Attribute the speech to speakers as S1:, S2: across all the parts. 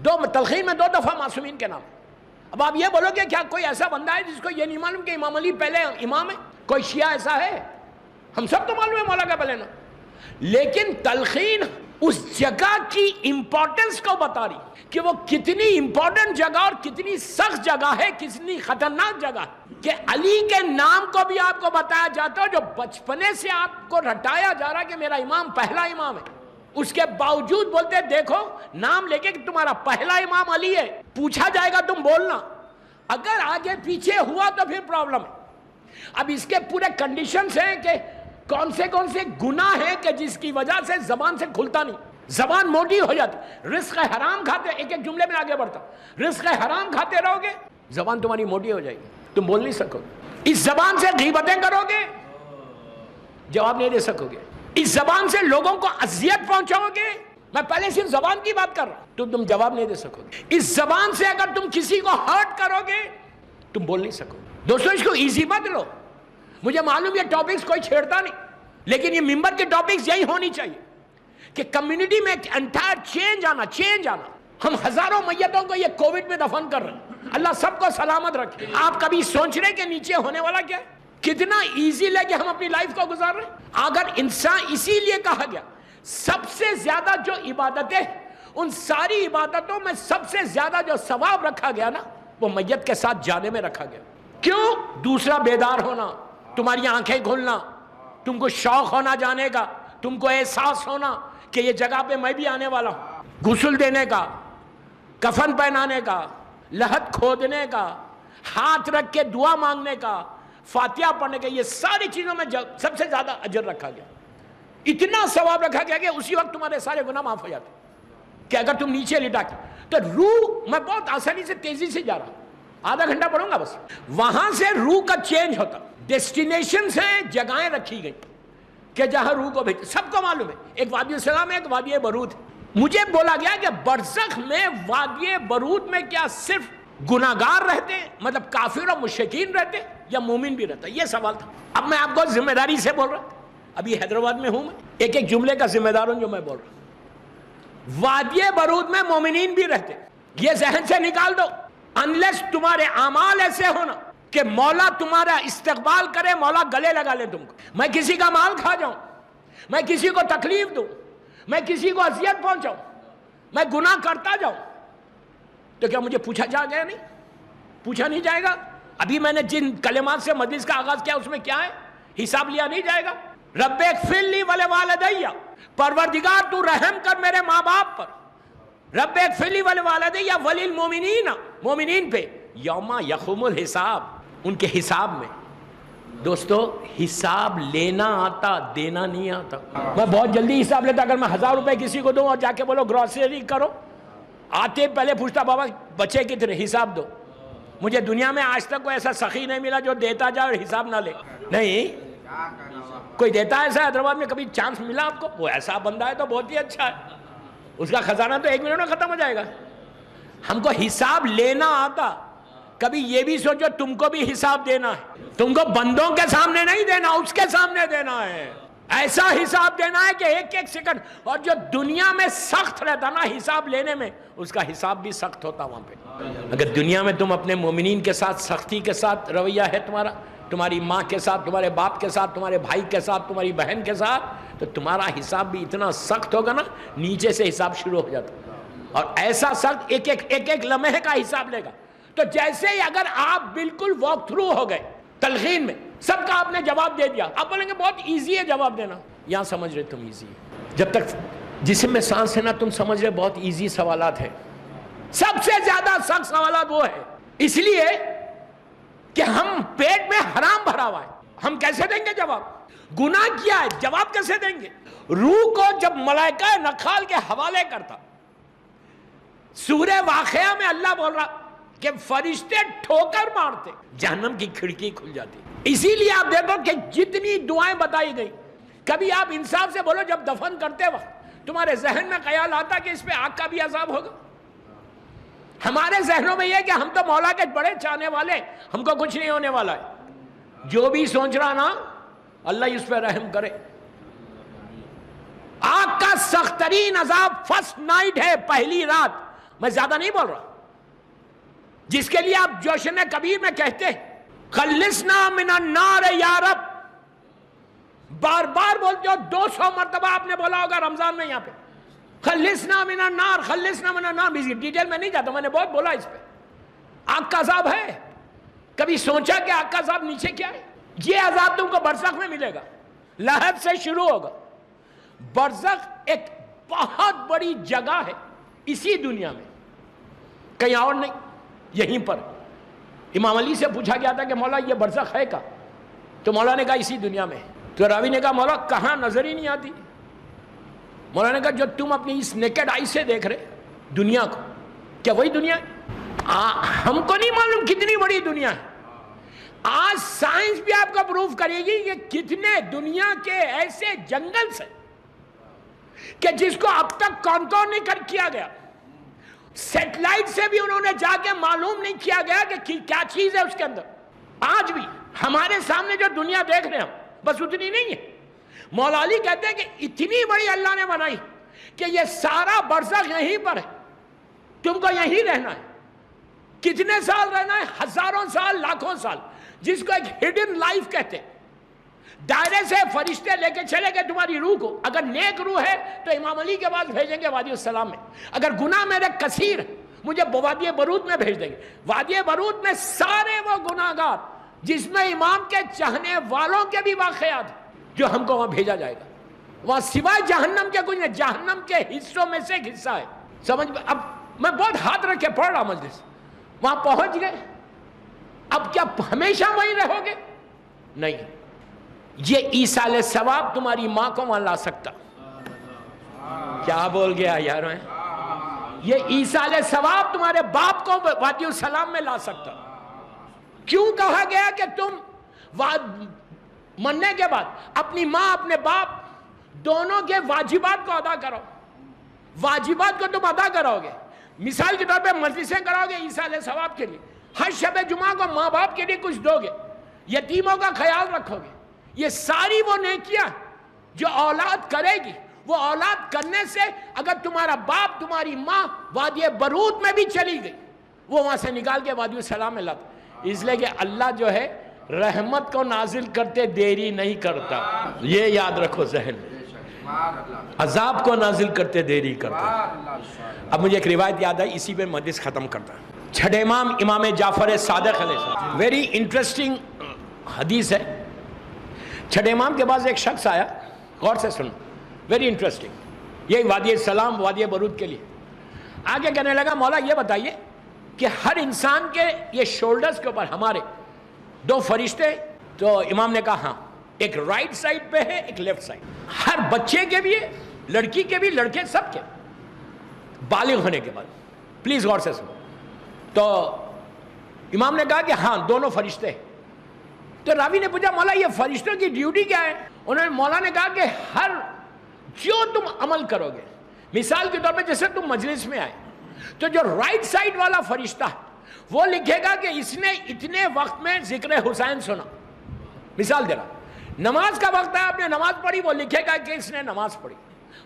S1: تلخین میں 2 دفعہ معصومین کے نام. اب آپ یہ بولو گے کیا کوئی ایسا بندہ ہے جس کو یہ نہیں معلوم کہ امام علی پہلے امام ہے؟ کوئی شیعہ ایسا ہے؟ ہم سب تو معلوم ہے مولا کا پہلے نام. لیکن تلخین اس جگہ کی امپورٹنس کو بتا رہی کہ وہ کتنی امپورٹنٹ جگہ اور کتنی سخت جگہ ہے, کتنی خطرناک جگہ ہے, کہ علی کے نام کو بھی آپ کو بتایا جاتا ہے جو بچپنے سے آپ کو رٹایا جا رہا ہے کہ میرا امام پہلا امام ہے. اس کے باوجود بولتے دیکھو نام لے کے کہ تمہارا پہلا امام علی ہے, پوچھا جائے گا تم بولنا, اگر آگے پیچھے ہوا تو پھر پرابلم ہے. اب اس کے پورے کنڈیشنز ہیں کہ کون سے گناہ ہیں کہ جس کی وجہ سے زبان سے کھلتا نہیں, زبان موٹی ہو جاتی. رزق حرام کھاتے, ایک جملے میں آگے بڑھتا, رزق حرام کھاتے رہو گے زبان تمہاری موٹی ہو جائے گی, تم بول نہیں سکو گے. اس زبان سے غیبتیں کرو گے جواب نہیں دے سکو گے. اس زبان سے لوگوں کو اذیت پہنچاؤ گے, میں پہلے صرف زبان کی بات کر رہا ہوں, تو تم جواب نہیں دے سکو گے. اس زبان سے اگر تم کسی کو ہرٹ کرو گے تم بول نہیں سکو گے. دوستو اس کو ایزی مت لو, مجھے معلوم یہ ٹاپکس کوئی چھیڑتا نہیں, لیکن یہ ممبر کے ٹاپکس یہی ہونی چاہیے کہ کمیونٹی میں ایک انٹائر چینج آنا. ہم ہزاروں میتوں کو یہ کووڈ میں دفن کر رہے ہیں, اللہ سب کو سلامت رکھے. آپ کبھی سوچ رہے کہ نیچے ہونے والا کیا ہے, کتنا ایزی لے کے ہم اپنی لائف کو گزار رہے ہیں. اگر انسان, اسی لیے کہا گیا سب سے زیادہ جو عبادتیں, ان ساری عبادتوں میں سب سے زیادہ جو ثواب رکھا گیا نا وہ میت کے ساتھ جانے میں رکھا گیا. کیوں؟ دوسرا بیدار ہونا, تمہاری آنکھیں کھولنا, تم کو شوق ہونا جانے کا, تم کو احساس ہونا کہ یہ جگہ پہ میں بھی آنے والا ہوں, غسل دینے کا, کفن پہنانے کا, لحد کھودنے کا, ہاتھ رکھ کے دعا مانگنے کا, فاتحہ پڑھنے کا, یہ ساری چیزوں میں سب سے زیادہ اجر رکھا گیا. اتنا ثواب رکھا گیا کہ اسی وقت تمہارے سارے گناہ معاف ہو جاتے کہ اگر تم نیچے لٹا کے. تو روح, میں بہت آسانی سے تیزی سے جا رہا ہوں, آدھا گھنٹہ پڑھوں گا بس. وہاں سے روح کا چینج ہوتا, ڈیسٹینیشن سے جگہیں رکھی گئی کہ جہاں روح کو بھیج. سب کو معلوم ہے ایک وادی السلام ہے, ایک وادی برود ہے. مجھے بولا گیا کہ برزخ میں وادی برود میں کیا صرف گناہگار رہتے ہیں, مطلب کافر اور مشرکین رہتے, یا مومن بھی رہتا؟ یہ سوال تھا. اب میں آپ کو ذمہ داری سے بول رہا ہوں, ابھی حیدرآباد میں ہوں, میں ایک جملے کا ذمہ دار ہوں جو میں بول رہا ہوں. وادی برود میں مومنین بھی رہتے, یہ ذہن سے نکال دو. انلیس تمہارے اعمال ایسے ہونا کہ مولا تمہارا استقبال کرے, مولا گلے لگا لے تم کو. میں کسی کا مال کھا جاؤں, میں کسی کو تکلیف دوں, میں کسی کو اذیت پہنچاؤں, میں گناہ کرتا جاؤں, تو کیا مجھے پوچھا جا گیا؟ نہیں پوچھا نہیں جائے گا. ابھی میں نے جن کلمات سے مجلس کا آغاز کیا اس میں کیا ہے, حساب لیا نہیں جائے گا. رب اغفر لی ولوالدی, پروردگار تو رحم کر میرے ماں باپ پر. رب اغفر لی ولوالدی وللمؤمنین, مومنین پہ یوم یقوم الحساب, ان کے حساب میں. دوستو حساب لینا آتا, دینا نہیں آتا. میں بہت جلدی حساب لیتا, اگر میں 1000 روپے کسی کو دوں اور جا کے بولو گروسری کرو, آتے پہلے پوچھتا بابا بچے کتنے, حساب دو. مجھے دنیا میں آج تک کوئی ایسا سخی نہیں ملا جو دیتا جائے اور حساب نہ لے. نہیں کوئی دیتا ہے ایسا حیدرآباد میں کبھی چانس ملا آپ کو؟ وہ ایسا بندہ ہے تو بہت ہی اچھا ہے, اس کا خزانہ تو 1 منٹ میں ختم ہو جائے گا. ہم کو حساب لینا آتا. کبھی یہ بھی سوچو تم کو بھی حساب دینا ہے, تم کو بندوں کے سامنے نہیں دینا, اس کے سامنے دینا ہے. ایسا حساب دینا ہے کہ ایک ایک سیکنڈ. اور جو دنیا میں سخت رہتا نا حساب لینے میں, اس کا حساب بھی سخت ہوتا وہاں پہ. اگر دنیا میں تم اپنے مومنین کے ساتھ سختی کے ساتھ رویہ ہے تمہارا, تمہاری ماں کے ساتھ, تمہارے باپ کے ساتھ, تمہارے بھائی کے ساتھ, تمہاری بہن کے ساتھ, تو تمہارا حساب بھی اتنا سخت ہوگا نا, نیچے سے حساب شروع ہو جاتا. اور ایسا سخت ایک ایک لمحے کا حساب لے گا. تو جیسے ہی اگر آپ بالکل واک تھرو ہو گئے تلخین میں, سب کا آپ نے جواب دے دیا, آپ بولیں گے بہت ایزی ہے جواب دینا. یہاں سمجھ رہے تم ایزی ہے, جب تک جسم میں سانس ہے نا تم سمجھ رہے بہت ایزی سوالات ہیں. سب سے زیادہ سخت سوالات وہ ہے, اس لیے کہ ہم پیٹ میں حرام بھرا ہوا ہے. ہم کیسے دیں گے جواب؟ گناہ کیا ہے, جواب کیسے دیں گے؟ روح کو جب ملائکہ نکھال کے حوالے کرتا, سورہ واقعہ میں اللہ بول رہا کہ فرشتے ٹھوکر مارتے, جہنم کی کھڑکی کھل جاتی. اسی لیے آپ دیکھو کہ جتنی دعائیں بتائی گئی, کبھی آپ انصاف سے بولو جب دفن کرتے وقت تمہارے ذہن میں خیال آتا کہ اس پہ آگ کا بھی عذاب ہوگا؟ ہمارے ذہنوں میں یہ کہ ہم تو مولا کے بڑے چاہنے والے, ہم کو کچھ نہیں ہونے والا ہے. جو بھی سوچ رہا نا اللہ اس پہ رحم کرے. آگ کا سخت ترین عذاب فرسٹ نائٹ ہے, پہلی رات. میں زیادہ نہیں بول رہا، جس کے لیے آپ جوشن کبیر میں کہتے ہیں خلصنا من النار یا رب، بار بار بولتے ہو، 200 مرتبہ آپ نے بولا ہوگا رمضان میں یہاں پہ خلصنا من النار، خلصنا من النار. ڈیٹیل میں نہیں جاتا، میں نے بہت بولا اس پہ. آگ کا عذاب ہے، کبھی سوچا کہ آگ کا عذاب نیچے کیا ہے؟ یہ عذاب تم کو برزخ میں ملے گا، لہب سے شروع ہوگا. برزخ ایک بہت بڑی جگہ ہے اسی دنیا میں، کہیں اور نہیں، یہیں پر. امام علی سے پوچھا گیا تھا کہ مولا یہ برزخ ہے کہاں؟ تو مولا نے کہا اسی دنیا میں. تو راوی نے کہا مولا کہاں، نظر ہی نہیں آتی. مولا نے کہا جو تم اپنی اس نیکڈ آئی سے دیکھ رہے دنیا کو، کیا وہی دنیا ہے؟ ہم کو نہیں معلوم کتنی بڑی دنیا ہے. آج سائنس بھی آپ کو پروف کرے گی کہ کتنے دنیا کے ایسے جنگل سے کہ جس کو اب تک کون نہیں کیا گیا. سیٹلائٹ سے بھی انہوں نے جا کے معلوم نہیں کیا گیا کہ کیا چیز ہے اس کے اندر. آج بھی ہمارے سامنے جو دنیا دیکھ رہے ہیں ہم، بس اتنی نہیں ہے. مولا علی کہتے ہیں کہ اتنی بڑی اللہ نے بنائی کہ یہ سارا برزخ یہیں پر ہے، تم کو یہیں رہنا ہے. کتنے سال رہنا ہے؟ ہزاروں سال، لاکھوں سال، جس کو ایک ہڈن لائف کہتے ہیں. دائرے سے فرشتے لے کے چلے گئے تمہاری روح کو. اگر نیک روح ہے تو امام علی کے پاس بھیجیں گے وادی السلام میں. اگر گناہ میرے کثیر مجھے وادی برود میں بھیج دیں گے. وادی برود میں سارے وہ گناہگار جس میں امام کے چاہنے والوں کے بھی واقعات جو ہم کو وہاں بھیجا جائے گا. وہاں سوائے جہنم کے کچھ نہیں. جہنم کے حصوں میں سے ایک حصہ ہے. سمجھ، اب میں بہت ہاتھ رکھ کے پڑھ رہا مجلس. وہاں پہنچ گئے، اب کیا ہمیشہ وہیں رہو گے؟ نہیں. یہ ایصال ثواب تمہاری ماں کو وہاں لا سکتا. کیا بول گیا یار میں؟ یہ ایصال ثواب تمہارے باپ کو وادی السلام میں لا سکتا. کیوں کہا گیا کہ تم مرنے کے بعد اپنی ماں اپنے باپ دونوں کے واجبات کو ادا کرو؟ واجبات کو تم ادا کرو گے. مثال کے طور پہ مجلسیں کراؤ گے ایصال ثواب کے لیے. ہر شب جمعہ کو ماں باپ کے لیے کچھ دو گے. یتیموں کا خیال رکھو گے. یہ ساری وہ نیکیاں جو اولاد کرے گی، وہ اولاد کرنے سے اگر تمہارا باپ تمہاری ماں وادی برود میں بھی چلی گئی، وہ وہاں سے نکال کے وادی السلام میں لاتا. اس لیے کہ اللہ جو ہے رحمت کو نازل کرتے دیری نہیں کرتا. یہ یاد رکھو ذہن میں، عذاب کو نازل کرتے دیری کرتا. اب مجھے ایک روایت یاد آئی، اسی پہ مجلس ختم کرتا. چھٹے امام امام جعفر صادق علیہ السلام، ویری انٹرسٹنگ حدیث ہے. چھٹے امام کے پاس ایک شخص آیا، غور سے سنو، ویری انٹرسٹنگ. یہ وادی السلام وادی برود کے لیے آگے کہنے لگا مولا یہ بتائیے کہ ہر انسان کے یہ شولڈرز کے اوپر ہمارے 2 فرشتے. تو امام نے کہا ہاں، ایک رائٹ سائڈ پہ ہے، ایک لیفٹ سائڈ. ہر بچے کے بھی ہے، لڑکی کے بھی، لڑکے سب کے بالغ ہونے کے بعد. پلیز غور سے سنو. تو امام نے کہا کہ ہاں دونوں فرشتے. تو راوی نے پوچھا مولا یہ فرشتوں کی ڈیوٹی کیا ہے؟ مولا نے کہا کہ ہر جو تم عمل کرو گے، مثال کے طور پہ جیسے تم مجلس میں آئے تو جو رائٹ سائڈ والا فرشتہ وہ لکھے گا کہ اس نے اتنے وقت میں ذکر حسین سنا. مثال دے رہا، نماز کا وقت ہے، آپ نے نماز پڑھی، وہ لکھے گا کہ اس نے نماز پڑھی.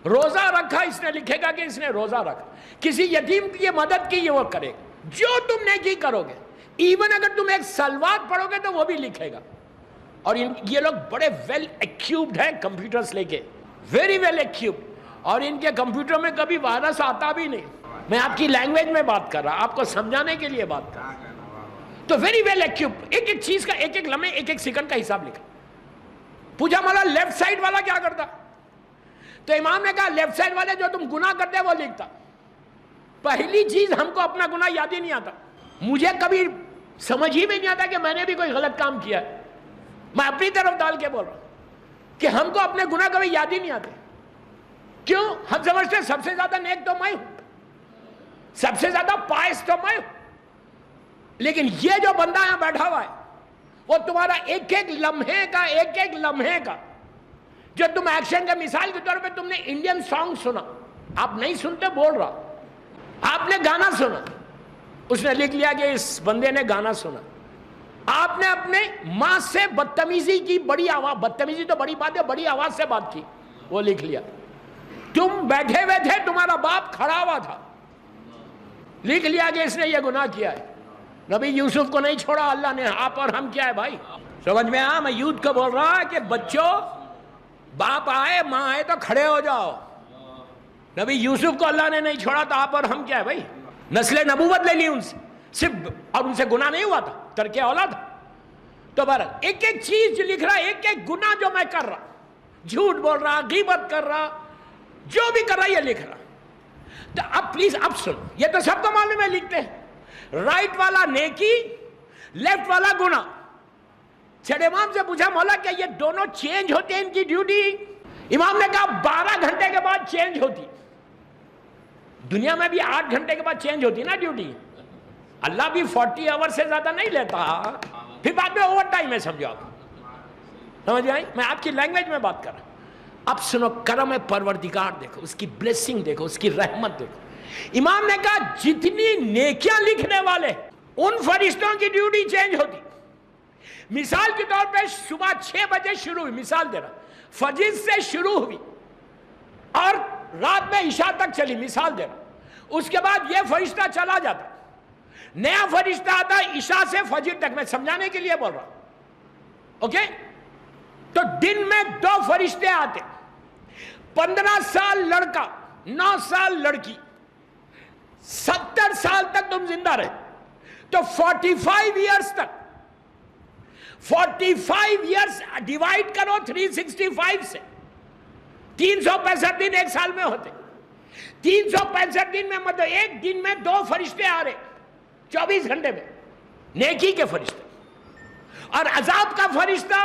S1: روزہ رکھا، اس نے لکھے گا کہ اس نے روزہ رکھا. کسی یتیم کی مدد کی، یہ وہ کرے گا. جو تم نیکی کرو گے، ایون اگر تم ایک سلوات پڑھو گے تو وہ بھی لکھے گا. اور یہ لوگ بڑے ویل ایکیوبڈ ہیں کمپیوٹرز لے کے، ویری ویل ایکیوبڈ. اور ان کے کمپیوٹر میں کبھی وائرس آتا بھی نہیں. میں آپ کی لینگویج میں بات کر رہا، آپ کو سمجھانے کے لیے بات کر رہا. تو ویری ویل ایکیوبڈ، ایک ایک چیز کا، ایک ایک لمحے، ایک ایک سیکنڈ کا حساب لکھا. پوچھا مولا لیفٹ سائڈ والا کیا کرتا؟ تو امام نے کہا لیفٹ سائڈ والے جو تم گناہ کرتے وہ لکھتا. پہلی چیز ہم کو اپنا گناہ یاد ہی نہیں آتا. مجھے کبھی سمجھ ہی میں نہیں آتا کہ میں نے بھی کوئی غلط کام کیا ہے. میں اپنی طرف ڈال کے بول رہا ہوں کہ ہم کو اپنے گناہ کبھی یاد ہی نہیں آتے. کیوں؟ ہم سمجھتے ہیں سب سے زیادہ نیک تو میں ہوں، سب سے زیادہ پائس تو میں ہوں. لیکن یہ جو بندہ یہاں بیٹھا ہوا ہے وہ تمہارا ایک ایک لمحے کا، ایک ایک لمحے کا جو تم ایکشن کا، مثال کے طور پہ تم نے انڈین سانگ سنا، آپ نہیں سنتے بول رہا، آپ نے گانا سنا، اس نے لکھ لیا کہ اس بندے نے گانا سنا. آپ نے اپنے ماں سے بدتمیزی کی، بڑی آواز، بدتمیزی تو بڑی بات ہے، بڑی آواز سے بات کی، وہ لکھ لیا. تم بیٹھے ہوئے تھے، تمہارا باپ کھڑا ہوا تھا، لکھ لیا کہ اس نے یہ گناہ کیا ہے. نبی یوسف کو نہیں چھوڑا اللہ نے. آپ اور ہم کیا ہے بھائی؟ سمجھ میں میں یوتھ کو بول رہا کہ بچوں، باپ آئے ماں آئے تو کھڑے ہو جاؤ. نبی یوسف کو اللہ نے نہیں چھوڑا تو آپ اور ہم کیا ہے بھائی؟ نسل نبوت لے لی ان سے صرف، اور ان سے گناہ نہیں ہوا تھا، ترک اولاد تھا. تو بہرحال ایک ایک چیز جو لکھ رہا، ایک ایک گناہ جو میں کر رہا، جھوٹ بول رہا، غیبت کر رہا، جو بھی کر رہا یہ لکھ رہا. تو اب پلیز اب سنو، یہ تو سب کو معلوم ہے لکھتے ہیں. رائٹ والا نیکی، لیفٹ والا گناہ. چھڑے امام سے پوچھا مولا کیا یہ دونوں چینج ہوتے ہیں ان کی ڈیوٹی؟ امام نے کہا 12 گھنٹے کے بعد چینج ہوتی. دنیا میں بھی 8 گھنٹے کے بعد چینج ہوتی نا ڈیوٹی. اللہ بھی 40 آور سے زیادہ نہیں لیتا. پھر بعد میں اوور ٹائم ہے، سمجھو آپ. سمجھ آئی؟ میں آپ کی لینگویج میں بات کر رہا ہوں. اب سنو، کرم پروردگار دیکھو، اس کی بلیسنگ دیکھو، اس کی رحمت دیکھو. امام نے کہا جتنی نیکیاں لکھنے والے ان فرشتوں کی ڈیوٹی چینج ہوتی. مثال کے طور پہ صبح 6 بجے شروع ہوئی، مثال دے رہا، فجر سے شروع ہوئی اور رات میں عشاء تک چلی، مثال دے رہا. اس کے بعد یہ فرشتہ چلا جاتا، نیا فرشتہ آتا عشاء سے فجر تک. میں سمجھانے کے لیے بول رہا ہوں، اوکے؟ تو دن میں 2 فرشتے آتے. 15 سال لڑکا، 9 سال لڑکی، 70 سال تک تم زندہ رہے تو 45 ایئرز تک. 45 ایئرز ڈیوائیڈ کرو 365 سے. 365 دن ایک سال میں ہوتے. 365 دن میں مطلب ایک دن میں 2 فرشتے آ رہے 24 گھنٹے میں، نیکی کے فرشتے. اور عذاب کا فرشتہ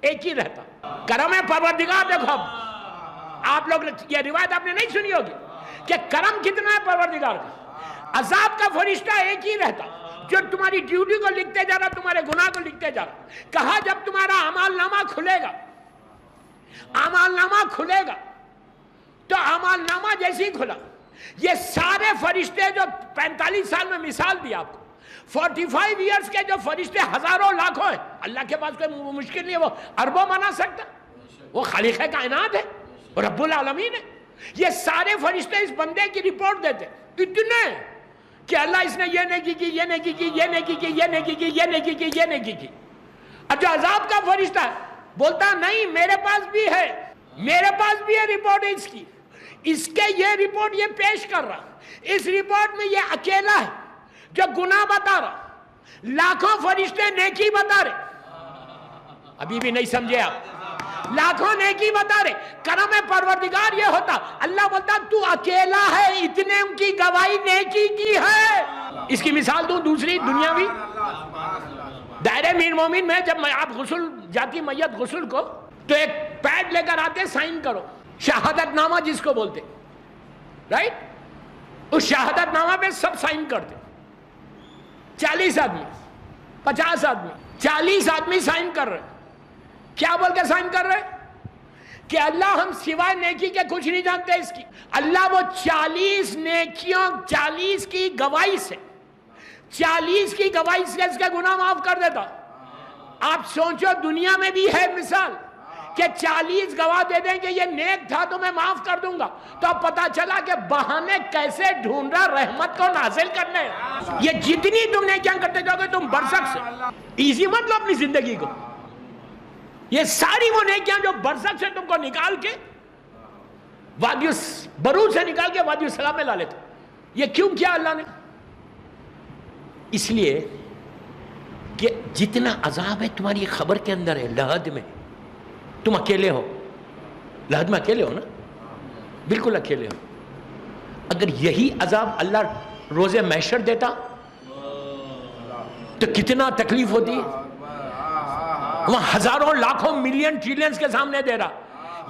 S1: ایک ہی رہتا. کرم پروردگار دیکھو. اب آپ لوگ یہ روایت آپ نے نہیں سنی ہوگی کہ کرم کتنا ہے پروردگار کا. عذاب کا فرشتہ ایک ہی رہتا جو تمہاری ڈیوٹی کو لکھتے جا رہا، تمہارے گناہ کو لکھتے جا رہا. کہا جب تمہارا اعمال نامہ کھلے گا، اعمال نامہ کھلے گا تو اعمال نامہ جیسے ہی کھلا، یہ سارے فرشتے جو 45 سال میں مثال دی آپ کو، 45 ایئرز کے جو فرشتے ہزاروں لاکھوں ہیں، اللہ کے پاس کوئی مشکل نہیں ہے، وہ اربوں بنا سکتا. وہ خالق کائنات ہے، رب العالمین ہے. یہ سارے فرشتے اس بندے کی رپورٹ دیتے اتنے کہ اللہ اس نے یہ نیکی کی، یہ نیکی کی، یہ نیکی کی، یہ نیکی کی، یہ نیکی کی، یہ نیکی کی. اب جو عذاب کا فرشتہ ہے بولتا نہیں میرے پاس بھی ہے، میرے پاس بھی ہے رپورٹ اس کی. اس کے یہ رپورٹ یہ پیش کر رہا، اس رپورٹ میں یہ اکیلا ہے جو گناہ بتا رہا، لاکھوں فرشتے نیکی بتا رہے. ابھی بھی نہیں سمجھے آپ؟ لاکھوں نیکی بتا رہے. کرم پروردگار یہ ہوتا، اللہ بولتا تو اکیلا ہے، اتنے ان کی گواہی نیکی کی ہے. اس کی مثال دوں دوسری دنیاوی. دائرہ میر مومن میں جب آپ غسل جاتی میت غسل کو تو ایک پیڈ لے کر آتے، سائن کرو، شہادت نامہ جس کو بولتے، رائٹ؟ اس شہادت نامہ پہ سب سائن کرتے. 40 آدمی، 50 آدمی، 40 آدمی سائن کر رہے. کیا بول کے سائن کر رہے کہ اللہ ہم سوائے نیکی کے کچھ نہیں جانتے اس کی. اللہ وہ 40 نیکیوں، 40 کی گواہی سے، 40 کی گواہی سے اس کے گناہ معاف کر دیتا. آپ سوچو دنیا میں بھی ہے مثال کہ 40 گواہ دے دیں کہ یہ نیک تھا تو میں معاف کر دوں گا. تو اب پتا چلا کہ بہانے کیسے ڈھونڈ رہا رحمت کو نازل کرنے. یہ جتنی تم نیکیاں کرتے جاؤ گے تم برزخ سے ایزی مت لو اپنی زندگی کو. یہ ساری وہ نیکیاں جو برزخ سے تم کو نکال کے وادی بروج سے نکال کے وادی السلام میں لا لیتے. یہ کیوں کیا اللہ نے؟ اس لیے کہ جتنا عذاب ہے تمہاری خبر کے اندر ہے. لحد میں تم اکیلے ہو، لحد میں اکیلے ہو نا، بالکل اکیلے ہو. اگر یہی عذاب اللہ روز محشر دیتا تو کتنا تکلیف ہوتی. وہ ہزاروں لاکھوں ملین ٹریلینز کے سامنے دے رہا.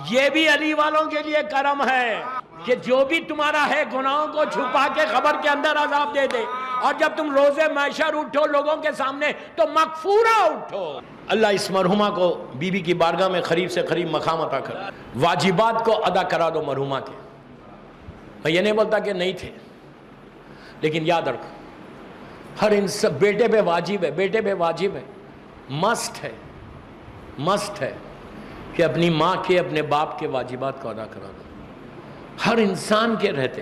S1: یہ بھی علی والوں کے لیے کرم ہے کہ جو بھی تمہارا ہے گناہوں کو چھپا کے خبر کے اندر عذاب دے دے. اور جب تم روز محشر اٹھو لوگوں کے سامنے تو مغفورہ اٹھو. اللہ اس مرحومہ کو بی بی کی بارگاہ میں قریب سے قریب مقام عطا کر، واجبات کو ادا کرا دو مرحومہ کے. میں یہ نہیں بولتا کہ نہیں تھے، لیکن یاد رکھو ہر انسان بیٹے پہ واجب ہے، بیٹے پہ واجب ہے، مسٹ ہے کہ اپنی ماں کے، اپنے باپ کے واجبات کو ادا کرا دو. ہر انسان کے رہتے